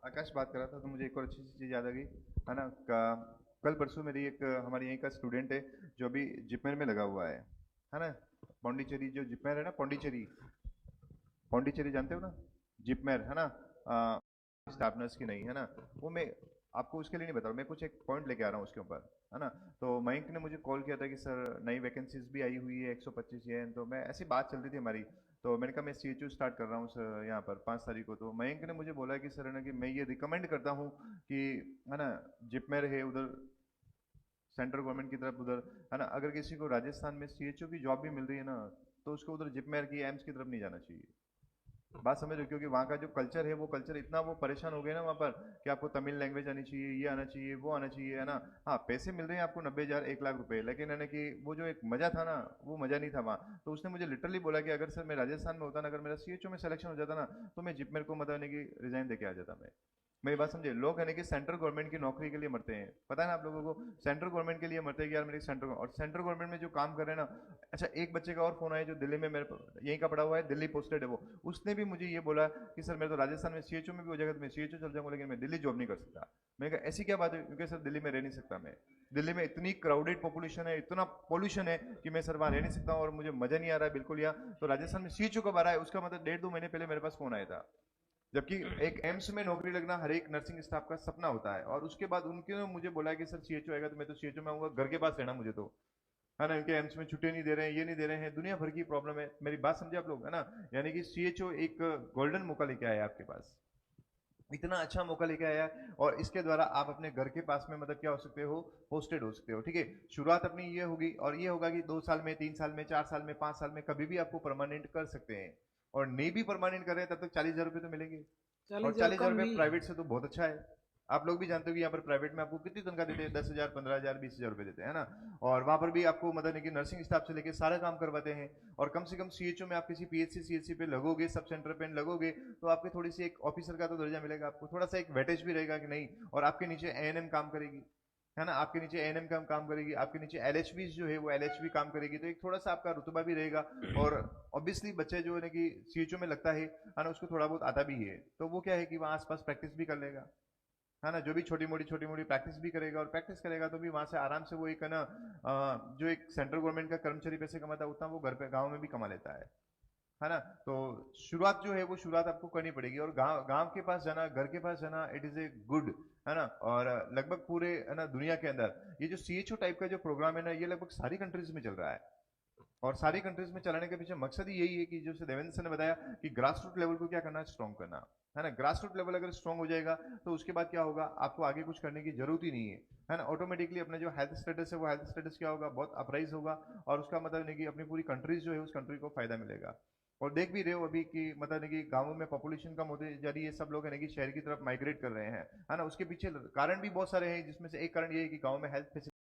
आकाश बात कर रहा था तो मुझे एक और अच्छी सी चीज़ याद आ गई। है ना, कल परसों मेरी एक हमारे यहीं का स्टूडेंट है जो अभी जिपमेर में लगा हुआ है ना। पौंडीचेरी जो जिपमेर है ना, पौंडीचेरी, पौंडीचेरी जानते हो ना, जिपमेर है ना। स्टाफनर्स की नहीं है ना। वो मैं आपको उसके लिए नहीं बता रहा, मैं कुछ एक पॉइंट लेके आ रहा हूँ उसके ऊपर। है ना। तो मयंक ने मुझे कॉल किया था कि सर नई वैकेंसीज भी आई हुई है 125 ये है। तो मैं ऐसी बात चल रही थी हमारी। तो मैंने कहा मैं CHU स्टार्ट कर रहा हूँ सर यहाँ पर 5 तारीख को। तो मयंक ने मुझे बोला कि सर है ना कि मैं ये रिकमेंड करता हूँ कि है ना, जिपमेर है उधर, सेंट्रल गवर्नमेंट की तरफ उधर। है ना, अगर किसी को राजस्थान में CHO की जॉब भी मिल रही है ना, तो उसको उधर जिपमेर की एम्स की तरफ नहीं जाना चाहिए। बात समझ रहे हो? क्योंकि वहाँ का जो कल्चर है वो कल्चर इतना वो परेशान हो गए ना वहाँ पर कि आपको तमिल लैंग्वेज आनी चाहिए, ये आना चाहिए, वो आना चाहिए। है ना। हाँ, पैसे मिल रहे हैं आपको 90,000 1 लाख रुपए, लेकिन है ना कि वो जो एक मजा था ना, वो मजा नहीं था वहाँ। तो उसने मुझे लिटरली बोला कि अगर सर मैं राजस्थान में होता ना, अगर मेरा CHO में सिलेक्शन हो जाता ना, तो मैं जिप मेरे को मतलब नहीं कि रिजाइन देके आ जाता मैं। मेरी बात समझे? लोग है ना कि सेंट्रल गवर्नमेंट की नौकरी के लिए मरते हैं, पता है ना आप लोगों को। सेंट्रल गवर्नमेंट के लिए मरते हैं कि यार मेरी सेंट्रल, और सेंट्रल गवर्नमेंट में जो काम कर रहे हैं ना। अच्छा, एक बच्चे का और फोन आया जो दिल्ली में मेरे यहीं का पड़ा हुआ है, दिल्ली पोस्टेड है वो। उसने भी मुझे ये बोला कि सर मैं तो राजस्थान में CHO में भी हो जाएगा तो मैं CHO चल जाऊंगा, लेकिन मैं दिल्ली जॉब नहीं कर सकता। मैंने कहा ऐसी क्या बात है? क्योंकि सर दिल्ली में रह नहीं सकता मैं। दिल्ली में इतनी क्राउडेड पॉपुलेशन है, इतना पॉल्यूशन है कि मैं सर वहाँ रह नहीं सकता हूँ, और मुझे मजा नहीं आ रहा है बिल्कुल यहाँ। तो राजस्थान में CHO कब आ रहा है उसका मतलब 1.5-2 महीने पहले मेरे पास फोन आया था। जबकि एक एम्स में नौकरी लगना हर एक नर्सिंग स्टाफ का सपना होता है। और उसके बाद उनके मुझे बोला कि सर CHO आएगा तो मैं तो CHO में आऊंगा, घर के पास रहना मुझे तो। है ना, इनके एम्स में छुट्टी नहीं दे रहे हैं, ये नहीं दे रहे हैं, दुनिया भर की प्रॉब्लम है। मेरी बात समझे आप लोग? है ना। यानी कि CHO एक गोल्डन मौका लेके आया आपके पास, इतना अच्छा मौका लेके आया है। और इसके द्वारा आप अपने घर के पास में मतलब क्या हो सकते हो, पोस्टेड हो सकते हो। ठीक है, शुरुआत अपनी ये होगी, और ये होगा कि 2 साल में, 3 साल में, 4 साल में, 5 साल में कभी भी आपको परमानेंट कर सकते हैं। और नहीं भी परमानेंट कर रहे हैं तब तक 40,000 रुपये तो मिलेंगे। 40,000 और 40,000 कम रुपये नहीं। प्राइवेट से तो बहुत अच्छा है। आप लोग भी जानते हो कि यहाँ पर प्राइवेट में आपको कितनी तनख्वाह देते हैं, 10,000, 15,000, 20,000 रुपये देते हैं। है ना। और वहाँ पर भी आपको मतलब नहीं कि नर्सिंग स्टाफ से लेके सारे काम करवाते हैं। और कम से कम CHO में आप किसी PHC CHC पे लगोगे, सब सेंटर पे लगोगे, तो आपके थोड़ी सी एक ऑफिसर का तो दर्जा मिलेगा, आपको थोड़ा सा एक वेटेज भी रहेगा कि नहीं। और आपके नीचे ANM काम करेगी। है ना, आपके नीचे ANM का काम करेगी, आपके नीचे LHB जो है वो LHB काम करेगी, तो एक थोड़ा सा आपका रुतबा भी रहेगा। और ऑब्वियसली बच्चे जो है ना कि CHO में लगता है ना, उसको थोड़ा बहुत आता भी है, तो वो क्या है कि वहाँ आसपास प्रैक्टिस भी कर लेगा। है ना, जो भी छोटी मोटी प्रैक्टिस भी करेगा, और प्रैक्टिस करेगा तो भी वहां से आराम से वो एक है ना, जो एक सेंट्रल गवर्नमेंट का कर्मचारी पैसे कमाता है उतना वो घर पे गांव में भी कमा लेता है ना। तो शुरुआत जो है वो शुरुआत आपको करनी पड़ेगी, और गांव गांव के पास जाना, घर के पास जाना, इट इज ए गुड। है ना। और लगभग पूरे है ना दुनिया के अंदर ये जो CHO टाइप का जो प्रोग्राम है ना, ये लगभग सारी कंट्रीज में चल रहा है। और सारी कंट्रीज में चलाने के पीछे मकसद ही यही है कि जैसे देवेंद्र सर ने बताया कि ग्रास रूट लेवल को क्या करना है, स्ट्रॉन्ग करना। है ना, ग्रास रूट लेवल अगर स्ट्रॉन्ग हो जाएगा तो उसके बाद क्या होगा, आपको आगे कुछ करने की जरूरत ही नहीं है। है ना, ऑटोमेटिकली अपना जो हेल्थ स्टेटस है वो हेल्थ स्टेटस क्या होगा, बहुत अपराइज होगा। और उसका मतलब नहीं कि अपनी पूरी कंट्रीज जो है उस कंट्री को फायदा मिलेगा। और देख भी रहे हो अभी कि मतलब नहीं कि गांवों में पॉपुलेशन कम होते जा रही है, सब लोग है ना कि शहर की तरफ माइग्रेट कर रहे हैं। है ना, उसके पीछे कारण भी बहुत सारे हैं, जिसमें से एक कारण ये है कि गांव में हेल्थ